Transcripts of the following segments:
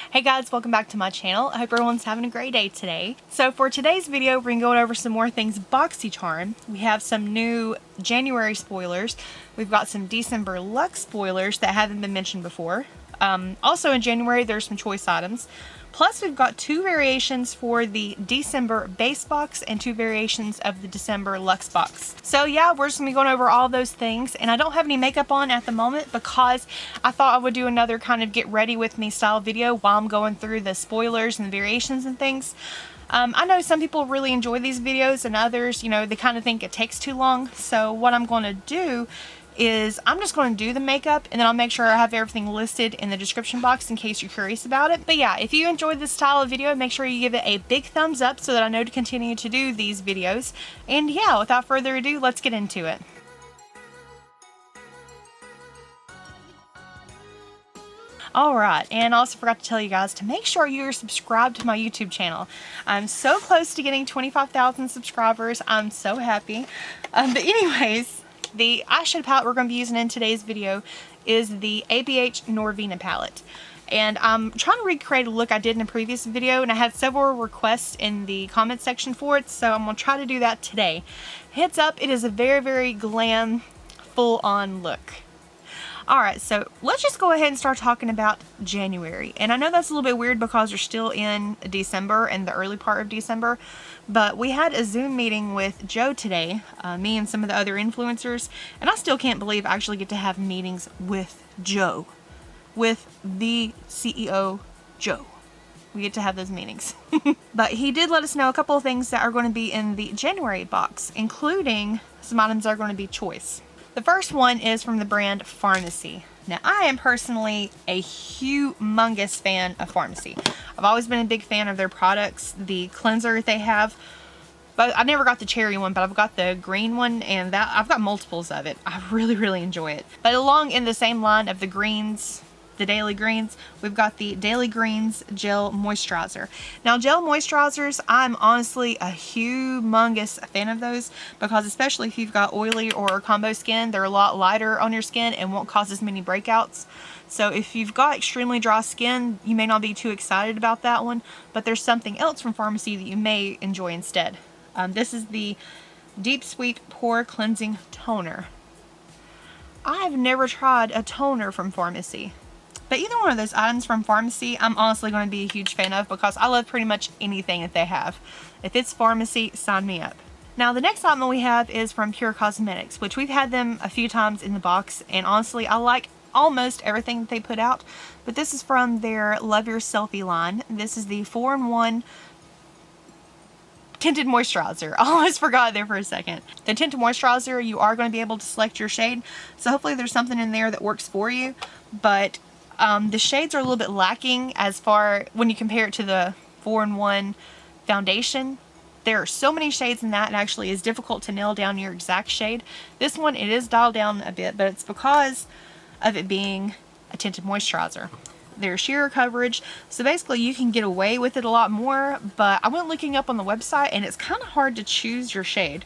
Hey guys, welcome back to my channel. I hope everyone's having a great day today. So for today's video, we're going to go over some more things Boxycharm. We have some new January spoilers. We've got some December Luxe spoilers that haven't been mentioned before. Also in January, there's some choice items. Plus we've got two variations for the December base box and two variations of the December Luxe box. So yeah, we're just going to be going over all those things, and I don't have any makeup on at the moment because I thought I would do another kind of get ready with me style video while I'm going through the spoilers and the variations and things. I know some people really enjoy these videos and others, you know, they kind of think it takes too long. So what I'm going to do is I'm just going to do the makeup, and then I'll make sure I have everything listed in the description box in case you're curious about it. But yeah, if you enjoyed this style of video, make sure you give it a big thumbs up so that I know to continue to do these videos. And yeah, without further ado, let's get into it. Alright, and I also forgot to tell you guys to make sure you're subscribed to my YouTube channel. I'm so close to getting 25,000 subscribers. I'm so happy. But anyways, the eyeshadow palette we're going to be using in today's video is the ABH Norvina palette. And I'm trying to recreate a look I did in a previous video, and I had several requests in the comment section for it, so I'm going to try to do that today. Heads up, it is a very, very glam, full-on look. Alright, so let's just go ahead and start talking about January. And I know that's a little bit weird because we're still in December and the early part of December, but we had a Zoom meeting with Joe today, me and some of the other influencers, and I still can't believe I actually get to have meetings with Joe, with the CEO Joe. We get to have those meetings. But he did let us know a couple of things that are going to be in the January box, including some items that are going to be choice. The first one is from the brand Pharmacy. Now, I am personally a humongous fan of Pharmacy. I've always been a big fan of their products. The cleanser they have, but I never got the cherry one, but I've got the green one, and that I've got multiples of it. I really, really enjoy it. But along in the same line of the greens, the Daily Greens, we've got the Daily Greens Gel Moisturizer. Now, gel moisturizers, I'm honestly a humongous fan of those because especially if you've got oily or combo skin, they're a lot lighter on your skin and won't cause as many breakouts. So if you've got extremely dry skin, you may not be too excited about that one, but there's something else from Pharmacy that you may enjoy instead. This is the Deep Sweet Pore Cleansing Toner. I've never tried a toner from Pharmacy. But either one of those items from Pharmacy, I'm honestly going to be a huge fan of because I love pretty much anything that they have. If it's Pharmacy, sign me up. Now, the next item that we have is from Pure Cosmetics, which we've had them a few times in the box, and honestly, I like almost everything that they put out. But this is from their Love Your Selfie line. This is the 4-in-1 tinted moisturizer. I almost forgot there for a second. The tinted moisturizer, you are going to be able to select your shade, so hopefully there's something in there that works for you. But the shades are a little bit lacking as far when you compare it to the 4-in-1 foundation. There are so many shades in that, and actually it's difficult to nail down your exact shade. This one, it is dialed down a bit, but it's because of it being a tinted moisturizer. There's sheer coverage, so basically you can get away with it a lot more, but I went looking up on the website and it's kind of hard to choose your shade.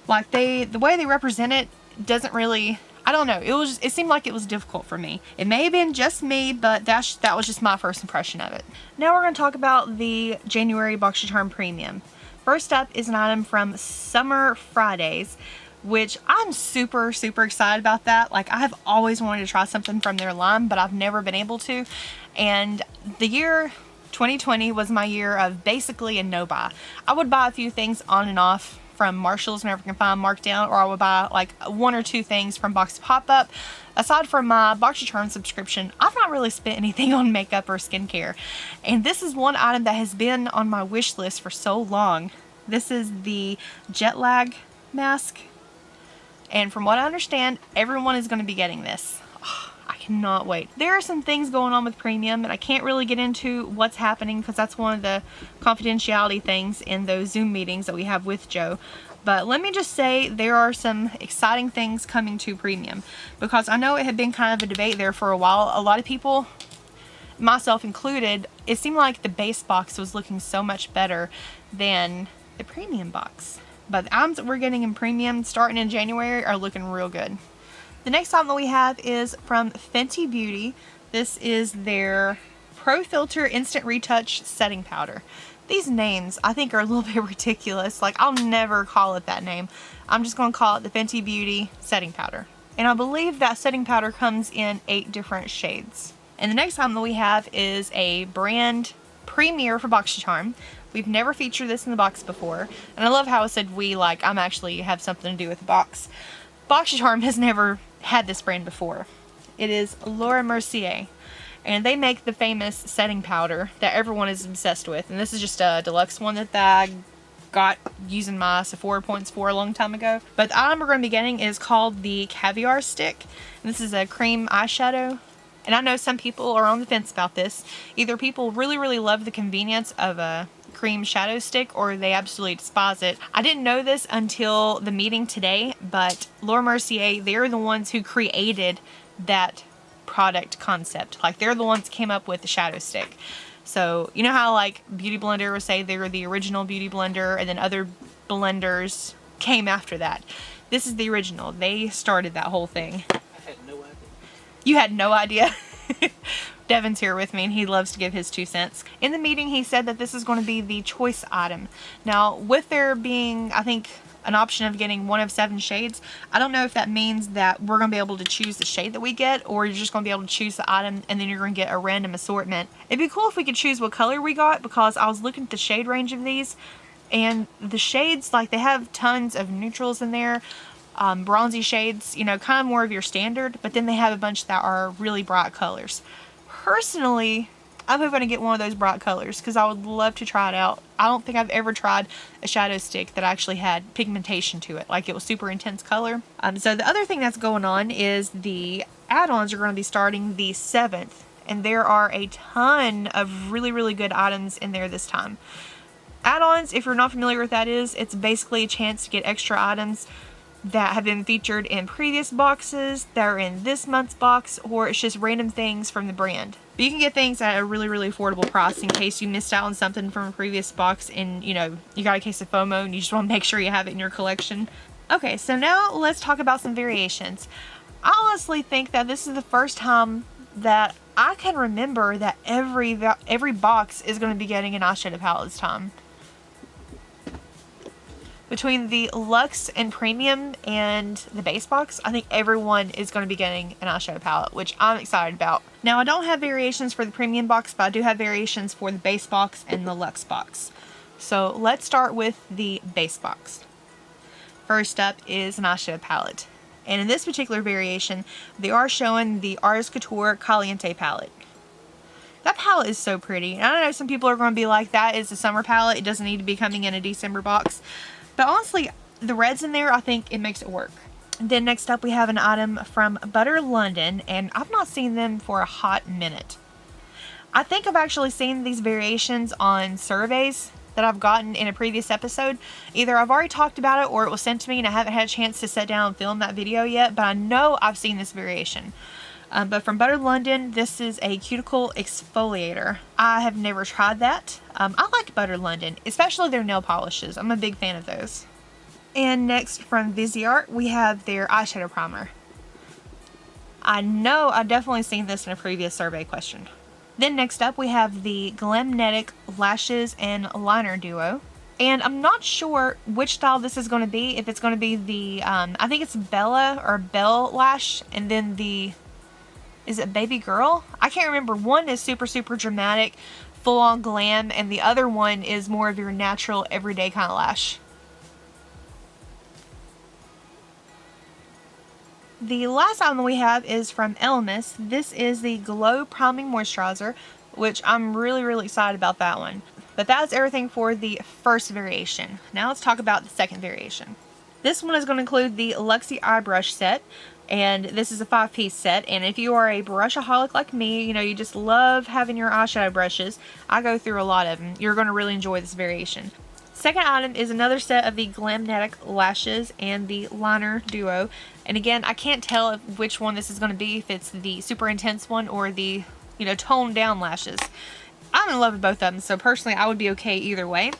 Like the way they represent it doesn't really, I don't know, it seemed like it was difficult for me. It may have been just me, but that was just my first impression of it. Now we're going to talk about the January Boxycharm Premium. First up is an item from Summer Fridays, which I'm super, super excited about that. Like, I have always wanted to try something from their line, but I've never been able to. And the year 2020 was my year of basically a no-buy. I would buy a few things on and off from Marshall's whenever I can find markdown, or I would buy like 1 or 2 things from Box Pop-Up. Aside from my Boxycharm subscription, I've not really spent anything on makeup or skincare. And this is one item that has been on my wish list for so long. This is the Jet Lag Mask. And from what I understand, everyone is going to be getting this. Oh, I cannot wait. There are some things going on with Premium, and I can't really get into what's happening because that's one of the confidentiality things in those Zoom meetings that we have with Joe. But let me just say there are some exciting things coming to Premium, because I know it had been kind of a debate there for a while. A lot of people, myself included, it seemed like the base box was looking so much better than the Premium box. But the items that we're getting in Premium starting in January are looking real good. The next item that we have is from Fenty Beauty. This is their Pro Filter Instant Retouch Setting Powder. These names I think are a little bit ridiculous. Like, I'll never call it that name. I'm just going to call it the Fenty Beauty Setting Powder. And I believe that setting powder comes in 8 different shades. And the next item that we have is a brand premiere for Boxycharm. We've never featured this in the box before. And I love how it said we, like I'm actually have something to do with the box. Boxycharm has never had this brand before. It is Laura Mercier. And they make the famous setting powder that everyone is obsessed with. And this is just a deluxe one that I got using my Sephora points for a long time ago. But the item we're going to be getting is called the Caviar Stick. And this is a cream eyeshadow. And I know some people are on the fence about this. Either people really love the convenience of a cream shadow stick, or they absolutely despise it. I didn't know this until the meeting today, but Laura Mercier, they're the ones who created that product concept. Like, they're the ones that came up with the shadow stick. So you know how like Beauty Blender would say they're the original Beauty Blender, and then other blenders came after that. This is the original. They started that whole thing. I had no idea. You had no idea? Devin's here with me and he loves to give his 2 cents. In the meeting he said that this is going to be the choice item. Now, with there being, I think, an option of getting 1 of 7 shades, I don't know if that means that we're going to be able to choose the shade that we get, or you're just going to be able to choose the item and then you're going to get a random assortment. It'd be cool if we could choose what color we got, because I was looking at the shade range of these, and the shades, like, they have tons of neutrals in there, bronzy shades, you know, kind of more of your standard, but then they have a bunch that are really bright colors. Personally, I'm hoping to get one of those bright colors because I would love to try it out. I don't think I've ever tried a shadow stick that actually had pigmentation to it, like it was super intense color. So the other thing that's going on is the add-ons are going to be starting the 7th, and there are a ton of really good items in there this time. Add-ons, if you're not familiar with that is, it's basically a chance to get extra items that have been featured in previous boxes that are in this month's box, or it's just random things from the brand. But you can get things at a really affordable price in case you missed out on something from a previous box and, you know, you got a case of FOMO and you just want to make sure you have it in your collection. Okay, so now let's talk about some variations. I honestly think that this is the first time that I can remember that every box is going to be getting an eyeshadow palette this time. Between the Luxe and Premium and the base box, I think everyone is going to be getting an eyeshadow palette, which I'm excited about. Now, I don't have variations for the Premium box, but I do have variations for the base box and the Luxe box. So let's start with the base box. First up is an eyeshadow palette. And in this particular variation, they are showing the Ars Couture Caliente palette. That palette is so pretty. And I know some people are going to be like, that is a summer palette. It doesn't need to be coming in a December box. But honestly, the reds in there, I think it makes it work. Then next up we have an item from Butter London, and I've not seen them for a hot minute. I think I've actually seen these variations on surveys that I've gotten in a previous episode. Either I've already talked about it or it was sent to me and I haven't had a chance to sit down and film that video yet, but I know I've seen this variation. But from Butter London, this is a cuticle exfoliator. I have never tried that. I like Butter London, especially their nail polishes. I'm a big fan of those. And next from Viseart, we have their eyeshadow primer. I know I've definitely seen this in a previous survey question. Then next up, we have the Glamnetic Lashes and Liner Duo. And I'm not sure which style this is going to be. If it's going to be the, I think it's Bella or Belle Lash, and then the... is it Baby Girl? I can't remember. One is super dramatic, full on glam, and the other one is more of your natural, everyday kind of lash. The last item we have is from Elemis. This is the Glow Priming Moisturizer, which I'm really excited about that one. But that's everything for the first variation. Now let's talk about the second variation. This one is going to include the Luxe Eye Brush set. And this is a 5-piece set, and if you are a brushaholic like me, you know, you just love having your eyeshadow brushes, I go through a lot of them, you're going to really enjoy this variation. Second item is another set of the Glamnetic Lashes and the Liner Duo. And again, I can't tell which one this is going to be, if it's the super intense one or the, you know, toned down lashes. I'm in love with both of them, so personally I would be okay either way.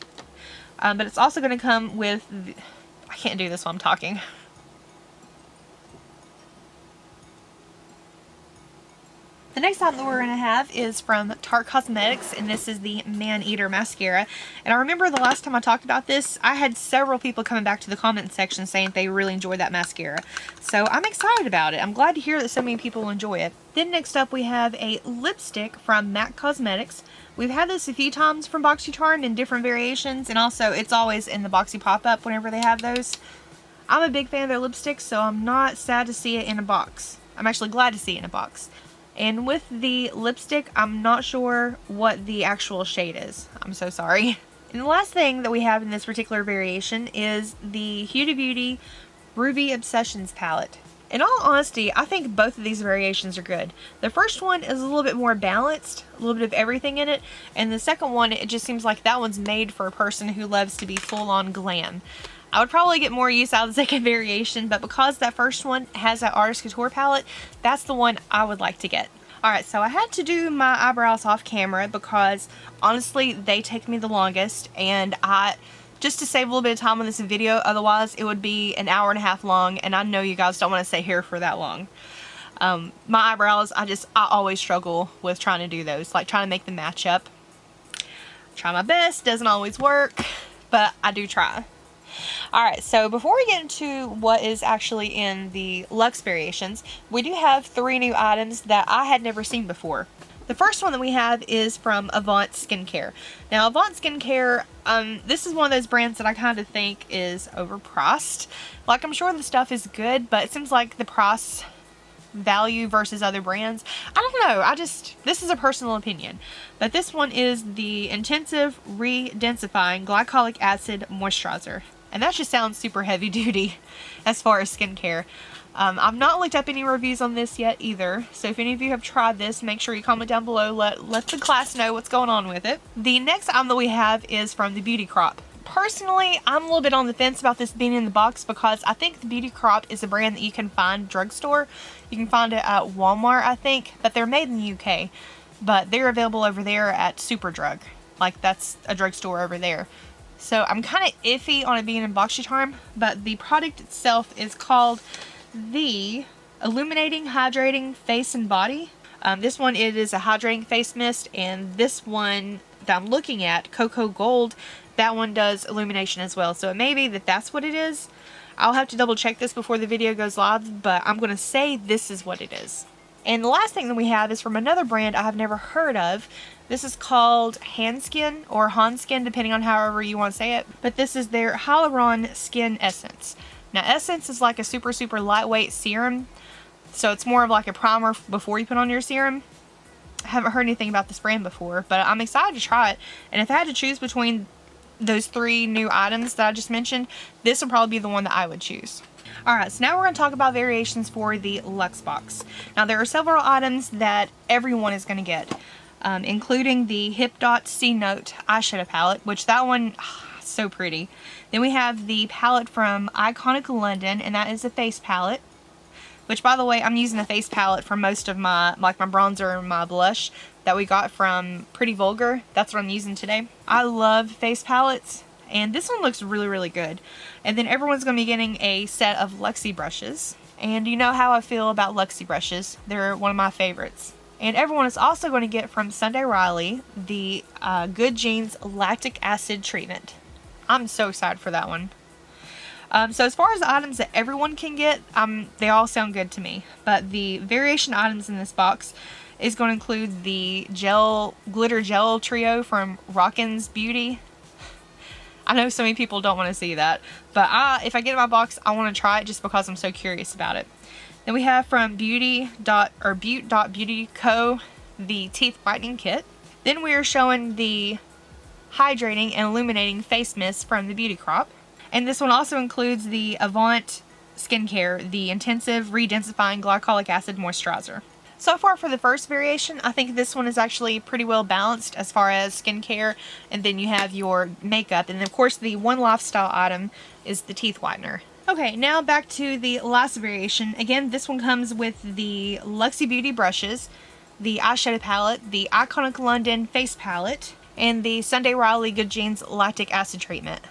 But it's also going to come with, I can't do this while I'm talking. The next item that we're going to have is from Tarte Cosmetics, and this is the Man Eater Mascara. And I remember the last time I talked about this, I had several people coming back to the comment section saying they really enjoyed that mascara. So I'm excited about it. I'm glad to hear that so many people enjoy it. Then next up we have a lipstick from MAC Cosmetics. We've had this a few times from Boxycharm in different variations, and also it's always in the Boxy pop-up whenever they have those. I'm a big fan of their lipsticks, so I'm not sad to see it in a box. I'm actually glad to see it in a box. And with the lipstick, I'm not sure what the actual shade is. I'm so sorry. And the last thing that we have in this particular variation is the Huda Beauty Ruby Obsessions palette. In all honesty, I think both of these variations are good. The first one is a little bit more balanced, a little bit of everything in it, and the second one, it just seems like that one's made for a person who loves to be full-on glam. I would probably get more use out of the second variation, but because that first one has that Artist Couture palette, that's the one I would like to get. Alright, so I had to do my eyebrows off camera because honestly they take me the longest, and just to save a little bit of time on this video, otherwise it would be an hour and a half long, and I know you guys don't want to stay here for that long. My eyebrows, I always struggle with trying to do those, like trying to make them match up. Try my best, doesn't always work, but I do try. Alright, so before we get into what is actually in the Luxe variations, we do have 3 new items that I had never seen before. The first one that we have is from Avant Skincare. Now, Avant Skincare, this is one of those brands that I kind of think is overpriced. Like, I'm sure the stuff is good, but it seems like the price value versus other brands, I don't know, this is a personal opinion, but this one is the Intensive Re-Densifying Glycolic Acid Moisturizer. And that just sounds super heavy duty as far as skincare. I've not looked up any reviews on this yet either, so if any of you have tried this, make sure you comment down below, let the class know what's going on with it. The next item that we have is from the Beauty Crop. Personally, I'm a little bit on the fence about this being in the box because I think the Beauty Crop is a brand that you can find drugstore. You can find it at Walmart, I think, but they're made in the UK. But they're available over there at Superdrug. Like, that's a drugstore over there. So I'm kind of iffy on it being in Boxycharm, but the product itself is called the Illuminating Hydrating Face and Body. This one, it is a hydrating face mist, and this one that I'm looking at, Cocoa Gold, that one does illumination as well. So it may be that that's what it is. I'll have to double check this before the video goes live, but I'm going to say this is what it is. And the last thing that we have is from another brand I have never heard of. This is called Hanskin or Hanskin, depending on however you want to say it. But this is their Hyaluron Skin Essence. Now, Essence is like a super, super lightweight serum. So it's more of like a primer before you put on your serum. I haven't heard anything about this brand before, but I'm excited to try it. And if I had to choose between those 3 new items that I just mentioned, this would probably be the one that I would choose. Alright, so now we're going to talk about variations for the Luxe box. Now, there are several items that everyone is going to get, including the Hip Dot C Note eyeshadow palette, which that one, so pretty. Then we have the palette from Iconic London, and that is a face palette. Which, by the way, I'm using a face palette for most of my, like my bronzer and my blush that we got from Pretty Vulgar. That's what I'm using today. I love face palettes, and this one looks really, really good. And then everyone's going to be getting a set of Luxe brushes. And you know how I feel about Luxe brushes. They're one of my favorites. And everyone is also going to get from Sunday Riley the Good Genes Lactic Acid Treatment. I'm so excited for that one. So as far as the items that everyone can get, they all sound good to me. But the variation items in this box is going to include the glitter gel trio from Rockin's Beauty. I know so many people don't want to see that, but if I get it in my box, I want to try it just because I'm so curious about it. Then we have from Butte.Beauty Co. the Teeth Whitening Kit. Then we are showing the Hydrating and Illuminating Face Mist from the Beauty Crop. And this one also includes the Avant Skincare, the Intensive Re-Densifying Glycolic Acid Moisturizer. So far for the first variation, I think this one is actually pretty well balanced as far as skincare, and then you have your makeup, and of course the one lifestyle item is the teeth whitener. Okay, now back to the last variation. Again, this one comes with the Luxe Beauty brushes, the eyeshadow palette, the Iconic London face palette, and the Sunday Riley Good Genes Lactic Acid Treatment.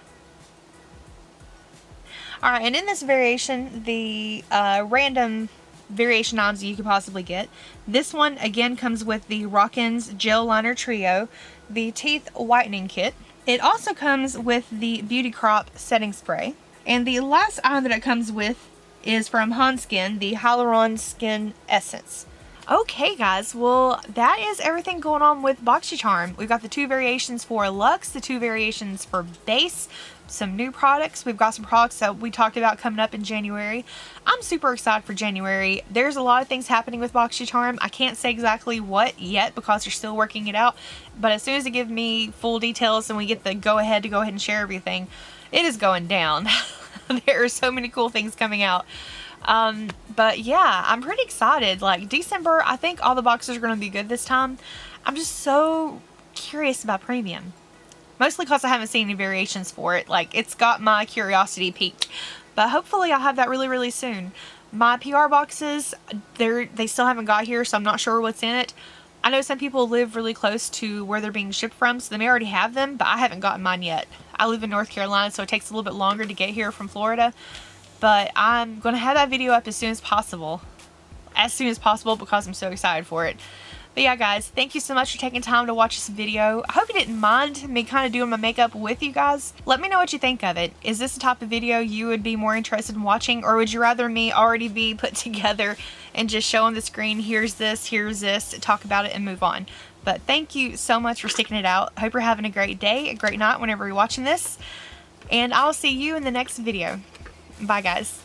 Alright, and in this variation, the random variation lines you could possibly get. This one again comes with the Rock-Ins Gel Liner Trio, the Teeth Whitening Kit. It also comes with the Beauty Crop Setting Spray. And the last item that it comes with is from Hanskin, the Hyaluron Skin Essence. Okay guys, well that is everything going on with Boxycharm. We've got the 2 variations for Luxe, the 2 variations for Base, some new products. We've got some products that we talked about coming up in January. I'm super excited for January. There's a lot of things happening with Boxycharm. I can't say exactly what yet because they're still working it out, but as soon as they give me full details and we get the go ahead and share everything, it is going down. There are so many cool things coming out. But yeah, I'm pretty excited. Like December, I think all the boxes are going to be good this time. I'm just so curious about premium. Mostly because I haven't seen any variations for it. Like, it's got my curiosity peaked. But hopefully I'll have that really, really soon. My PR boxes, they still haven't got here, so I'm not sure what's in it. I know some people live really close to where they're being shipped from, so they may already have them, but I haven't gotten mine yet. I live in North Carolina, so it takes a little bit longer to get here from Florida. But I'm going to have that video up as soon as possible. As soon as possible because I'm so excited for it. But yeah guys, thank you so much for taking time to watch this video. I hope you didn't mind me kind of doing my makeup with you guys. Let me know what you think of it. Is this the type of video you would be more interested in watching, or would you rather me already be put together and just show on the screen, here's this, talk about it and move on. But thank you so much for sticking it out. Hope you're having a great day, a great night whenever you're watching this. And I'll see you in the next video. Bye guys.